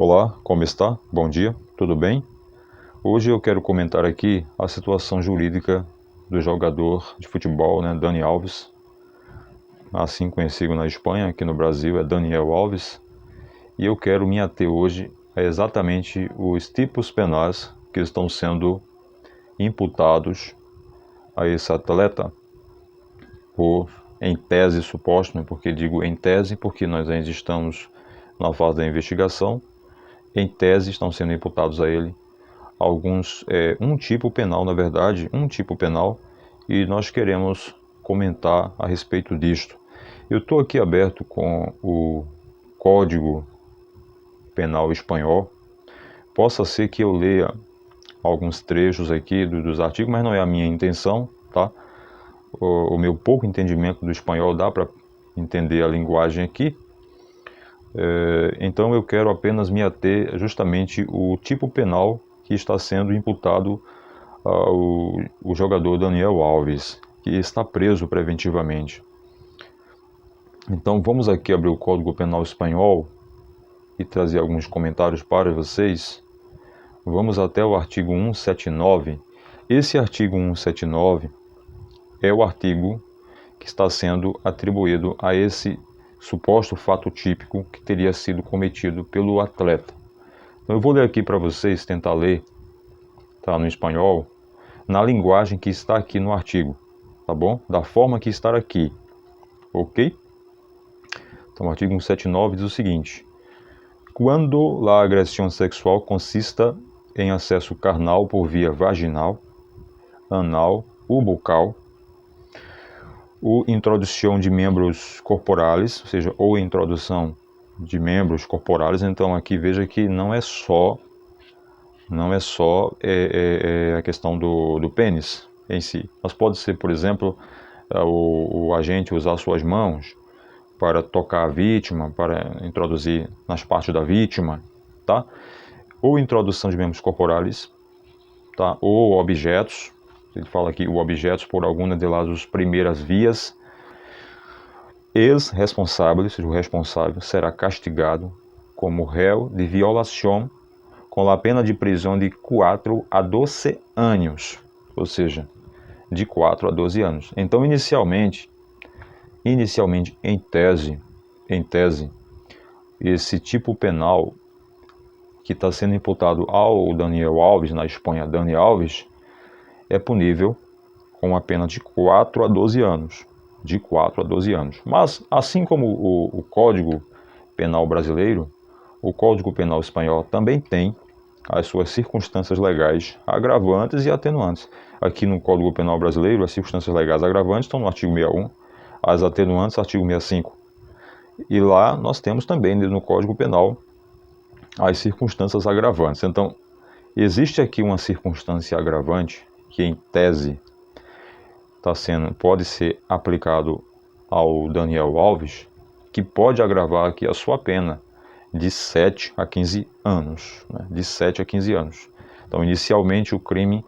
Olá, como está? Bom dia, tudo bem? Hoje eu quero comentar aqui a situação jurídica do jogador de futebol, Dani Alves, assim conhecido na Espanha, aqui no Brasil é Daniel Alves, e eu quero me ater hoje a exatamente os tipos penais que estão sendo imputados a esse atleta, em tese suposto, porque digo em tese porque nós ainda estamos na fase da investigação. Em tese estão sendo imputados a ele um tipo penal, na verdade, um tipo penal, e nós queremos comentar a respeito disto. Eu estou aqui aberto com o Código Penal Espanhol. Possa ser que eu leia alguns trechos aqui dos artigos, mas não é a minha intenção, tá? O meu pouco entendimento do espanhol dá para entender a linguagem aqui. Então eu quero apenas me ater justamente o tipo penal que está sendo imputado ao jogador Daniel Alves, que está preso preventivamente. Então vamos aqui abrir o Código Penal Espanhol e trazer alguns comentários para vocês. Vamos até o artigo 179. Esse artigo 179 é o artigo que está sendo atribuído a esse suposto fato típico que teria sido cometido pelo atleta. Então eu vou ler aqui para vocês, tentar ler, tá, no espanhol, na linguagem que está aqui no artigo, tá bom? Da forma que está aqui, ok? Então o artigo 179 diz o seguinte: quando a agressão sexual consista em acesso carnal por via vaginal, anal ou bucal, ou introdução de membros corporais, ou seja, ou introdução de membros corporais. Então aqui veja que não é só a questão do pênis em si, mas pode ser, por exemplo, o agente usar suas mãos para tocar a vítima, para introduzir nas partes da vítima, tá? Ou introdução de membros corporais, tá? Ou objetos. Ele fala aqui o objetos por alguma das primeiras vias. Ex-responsável, ou seja, o responsável, será castigado como réu de violação com a pena de prisão de 4 a 12 anos. Ou seja, de 4 a 12 anos. Então, inicialmente em tese, esse tipo penal que está sendo imputado ao Daniel Alves, na Espanha, Dani Alves, é punível com a pena de 4 a 12 anos. De 4 a 12 anos. Mas, assim como o Código Penal brasileiro, o Código Penal espanhol também tem as suas circunstâncias legais agravantes e atenuantes. Aqui no Código Penal brasileiro, as circunstâncias legais agravantes estão no artigo 61, as atenuantes, artigo 65. E lá nós temos também, no Código Penal, as circunstâncias agravantes. Então, existe aqui uma circunstância agravante que, em tese, pode ser aplicado ao Daniel Alves, que pode agravar aqui a sua pena de 7 a 15 anos. De 7 a 15 anos. Então, inicialmente, o crime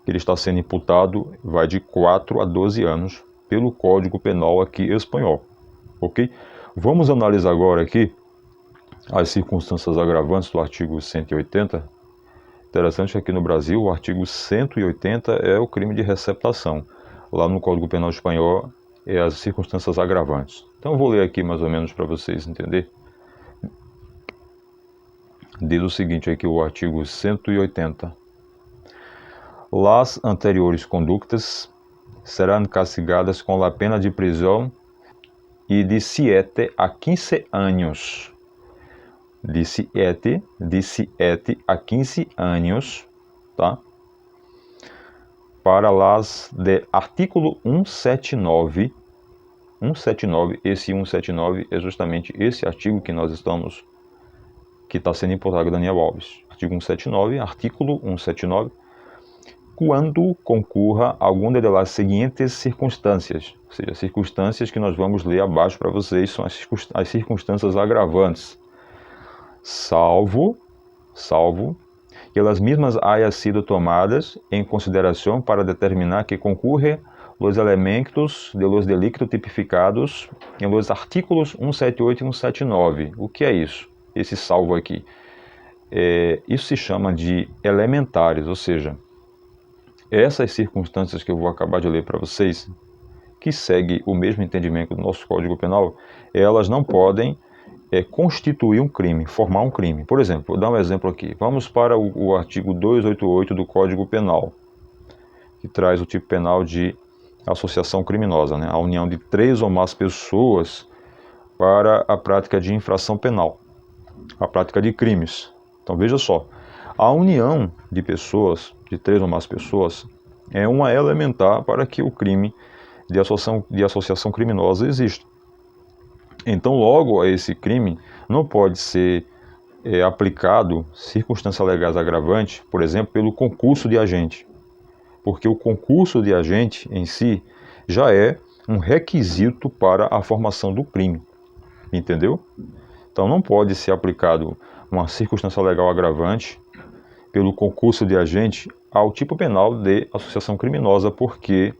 que ele está sendo imputado vai de 4 a 12 anos pelo Código Penal aqui espanhol. Ok? Vamos analisar agora aqui as circunstâncias agravantes do artigo 180. Interessante que aqui no Brasil o artigo 180 é o crime de receptação. Lá no Código Penal espanhol é as circunstâncias agravantes. Então eu vou ler aqui mais ou menos para vocês entenderem. Diz o seguinte aqui o artigo 180. Las anteriores conductas serão castigadas com a pena de prisão e de 7 a 15 anos. De 7 a 15 anos, tá? Para las de artículo 179, esse 179 é justamente esse artigo que que está sendo imputado a Daniel Alves. Artigo 179, artículo 179, quando concorra alguma das seguintes circunstâncias, ou seja, circunstâncias que nós vamos ler abaixo para vocês, são as circunstâncias agravantes, salvo que elas mesmas hayan sido tomadas em consideração para determinar que concorre os elementos de los delitos tipificados em los artículos 178 e 179. O que é isso? Esse salvo aqui. isso se chama de elementares, ou seja, essas circunstâncias que eu vou acabar de ler para vocês, que segue o mesmo entendimento do nosso Código Penal, elas não podem constituir um crime, formar um crime. Por exemplo, vou dar um exemplo aqui. Vamos para o artigo 288 do Código Penal, que traz o tipo penal de associação criminosa, né? A união de 3 ou mais pessoas para a prática de infração penal, a prática de crimes. Então veja só, a união de pessoas, de 3 ou mais pessoas, é uma elementar para que o crime de associação criminosa exista. Então, logo, esse crime não pode ser aplicado circunstâncias legais agravantes, por exemplo, pelo concurso de agente, porque o concurso de agente em si já é um requisito para a formação do crime, entendeu? Então, não pode ser aplicado uma circunstância legal agravante pelo concurso de agente ao tipo penal de associação criminosa, porque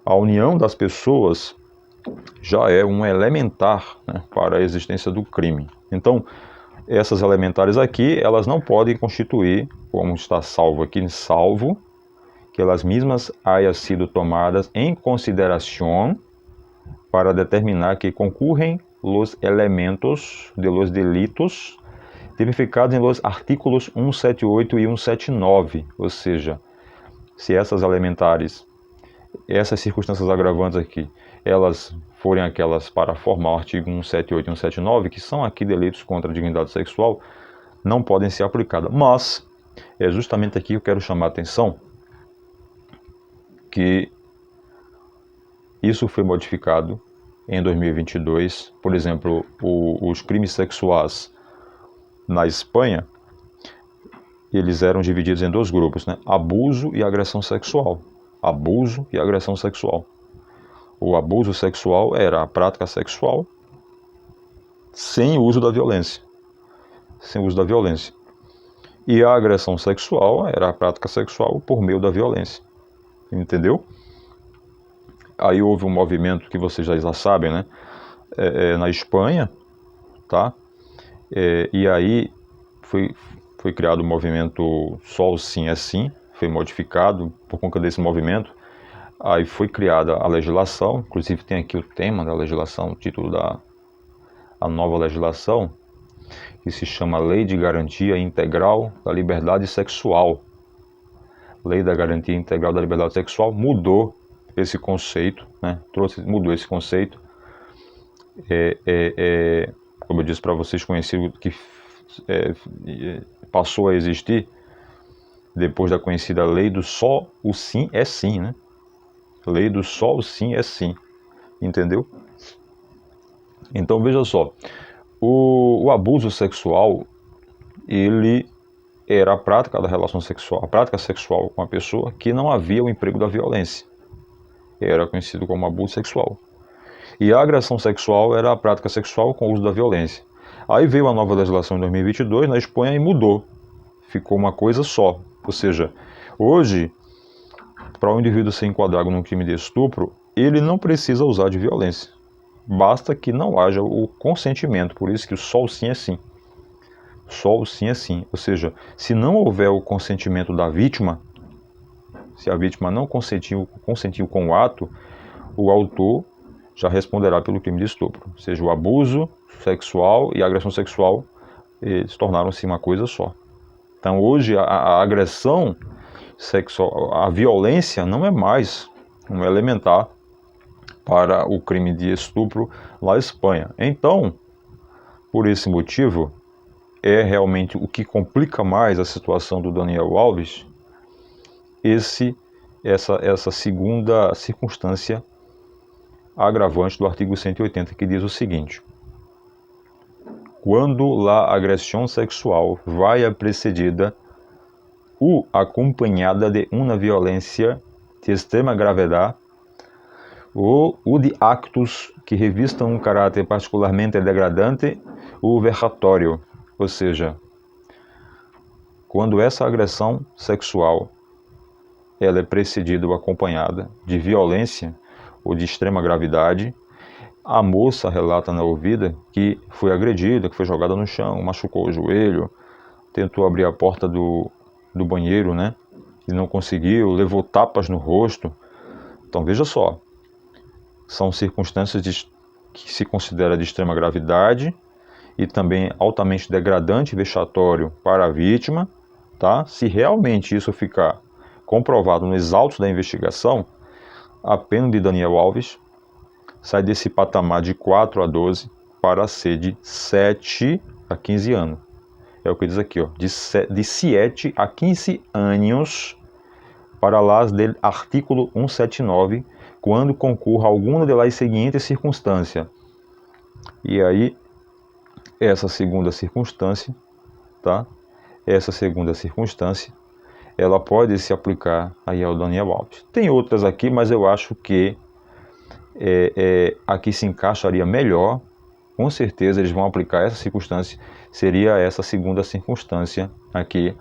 a união das pessoas já é um elementar, né, para a existência do crime. Então, essas elementares aqui, elas não podem constituir, como está salvo aqui, salvo que elas mesmas hayan sido tomadas em consideração para determinar que concorrem os elementos de los delitos tipificados em los artículos 178 e 179, ou seja, se essas elementares, essas circunstâncias agravantes aqui, elas forem aquelas para formar o artigo 178 e 179, que são aqui delitos contra a dignidade sexual, não podem ser aplicadas. Mas é justamente aqui que eu quero chamar a atenção que isso foi modificado em 2022. Por exemplo, os crimes sexuais na Espanha, eles eram divididos em 2 grupos, né? Abuso e agressão sexual. Abuso e agressão sexual. O abuso sexual era a prática sexual sem uso da violência. Sem uso da violência. E a agressão sexual era a prática sexual por meio da violência. Entendeu? Aí houve um movimento que vocês já sabem, né? Na Espanha, tá? E aí foi criado o movimento Só o Sim é Sim, foi modificado por conta desse movimento. Aí foi criada a legislação, inclusive tem aqui o tema da legislação, o título da nova legislação, que se chama Lei de Garantia Integral da Liberdade Sexual. Lei da Garantia Integral da Liberdade Sexual mudou esse conceito, né? Mudou esse conceito. Como eu disse para vocês, conhecido que passou a existir depois da conhecida lei do só o sim é sim, né? Lei do só o sim é sim, entendeu? Então veja só, o abuso sexual, ele era a prática da relação sexual, a prática sexual com a pessoa que não havia o emprego da violência, era conhecido como abuso sexual. E a agressão sexual era a prática sexual com o uso da violência. Aí veio a nova legislação em 2022 na Espanha e mudou, ficou uma coisa só, ou seja, hoje, para o indivíduo ser enquadrado num crime de estupro, ele não precisa usar de violência. Basta que não haja o consentimento, por isso que o só o sim é sim. Só o sim é sim. Ou seja, se não houver o consentimento da vítima, se a vítima não consentiu com o ato, o autor já responderá pelo crime de estupro. Ou seja, o abuso sexual e a agressão sexual se tornaram-se uma coisa só. Então hoje a agressão sexual, a violência não é mais um elementar para o crime de estupro lá na Espanha. Então, por esse motivo, é realmente o que complica mais a situação do Daniel Alves, essa segunda circunstância agravante do artigo 180, que diz o seguinte: quando la agressão sexual vai precedida ou acompanhada de uma violência de extrema gravidade ou de actos que revistam um caráter particularmente degradante ou vexatório, ou seja, quando essa agressão sexual ela é precedida ou acompanhada de violência ou de extrema gravidade, a moça relata na ouvida que foi agredida, que foi jogada no chão, machucou o joelho, tentou abrir a porta do banheiro, né? E não conseguiu, levou tapas no rosto. Então veja só, são circunstâncias que se considera de extrema gravidade e também altamente degradante e vexatório para a vítima, tá? Se realmente isso ficar comprovado nos autos da investigação, a pena de Daniel Alves sai desse patamar de 4 a 12 para ser de 7 a 15 anos. É o que diz aqui, ó, de 7 a 15 anos para las del artículo 179, quando concorra alguma das seguintes circunstâncias. E aí, essa segunda circunstância, tá? Essa segunda circunstância, ela pode se aplicar aí ao Daniel Alves. Tem outras aqui, mas eu acho que aqui se encaixaria melhor. Com certeza eles vão aplicar essa circunstância, seria essa segunda circunstância aqui,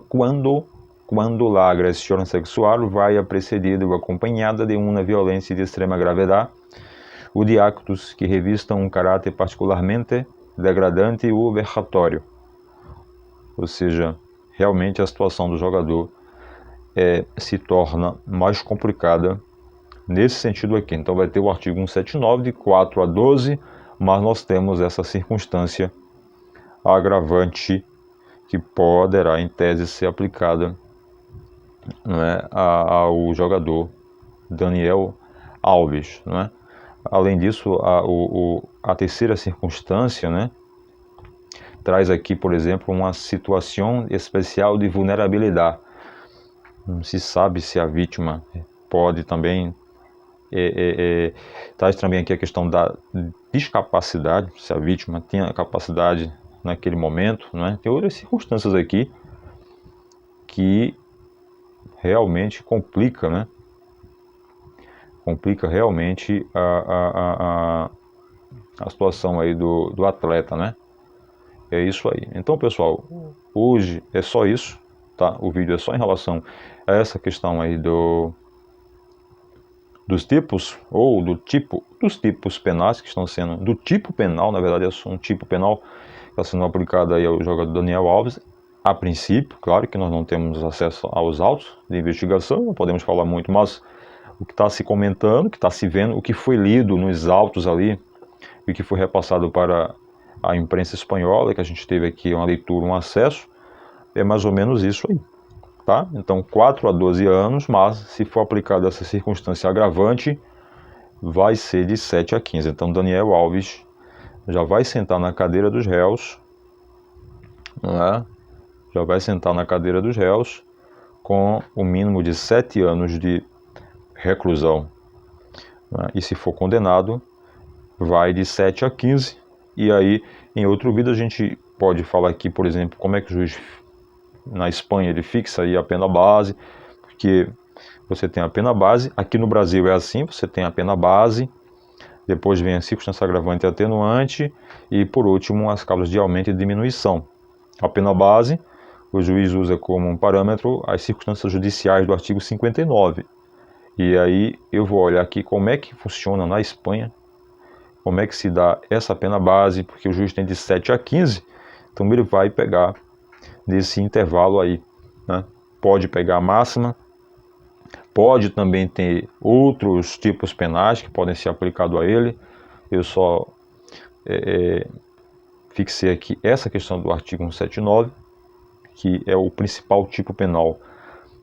quando a agressão sexual vai precedida ou acompanhada de uma violência de extrema gravidade, ou de actos que revistam um caráter particularmente degradante ou vexatório. Ou seja, realmente a situação do jogador se torna mais complicada nesse sentido aqui. Então vai ter o artigo 179 de 4 a 12, mas nós temos essa circunstância agravante que poderá, em tese, ser aplicada, né, ao jogador Daniel Alves, né? Além disso, a terceira circunstância, né, traz aqui, por exemplo, uma situação especial de vulnerabilidade. Não se sabe se a vítima pode também traz também aqui a questão da discapacidade, se a vítima tinha a capacidade naquele momento, não é? Tem outras circunstâncias aqui que realmente complica, né? Complica realmente a situação aí do atleta, né? É isso aí. Então, pessoal, hoje é só isso, tá? O vídeo é só em relação a essa questão aí dos tipos, ou dos tipos penais que estão sendo, do tipo penal, na verdade é um tipo penal que está sendo aplicado aí ao jogador Daniel Alves. A princípio, claro que nós não temos acesso aos autos de investigação, não podemos falar muito, mas o que está se comentando, o que está se vendo, o que foi lido nos autos ali, e o que foi repassado para a imprensa espanhola, que a gente teve aqui uma leitura, um acesso, é mais ou menos isso aí. Tá? Então 4 a 12 anos, mas se for aplicada essa circunstância agravante, vai ser de 7 a 15. Então Daniel Alves já vai sentar na cadeira dos réus, né? Já vai sentar na cadeira dos réus com o mínimo de 7 anos de reclusão, né? E se for condenado, vai de 7 a 15. E aí, em outro vídeo, a gente pode falar aqui, por exemplo, como é que o juiz na Espanha ele fixa aí a pena base, porque você tem a pena base, aqui no Brasil é assim, você tem a pena base, depois vem a circunstância agravante e atenuante, e por último as causas de aumento e diminuição. A pena base, o juiz usa como um parâmetro as circunstâncias judiciais do artigo 59, e aí eu vou olhar aqui como é que funciona na Espanha, como é que se dá essa pena base, porque o juiz tem de 7 a 15, então ele vai pegar desse intervalo aí, né? Pode pegar a máxima, pode também ter outros tipos penais que podem ser aplicados a ele. Eu só fixei aqui essa questão do artigo 179, que é o principal tipo penal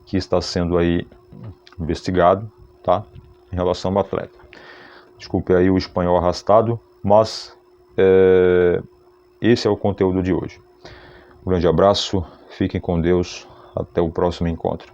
que está sendo aí investigado, tá? Em relação ao atleta. Desculpe aí o espanhol arrastado, mas esse é o conteúdo de hoje. Um grande abraço, fiquem com Deus, até o próximo encontro.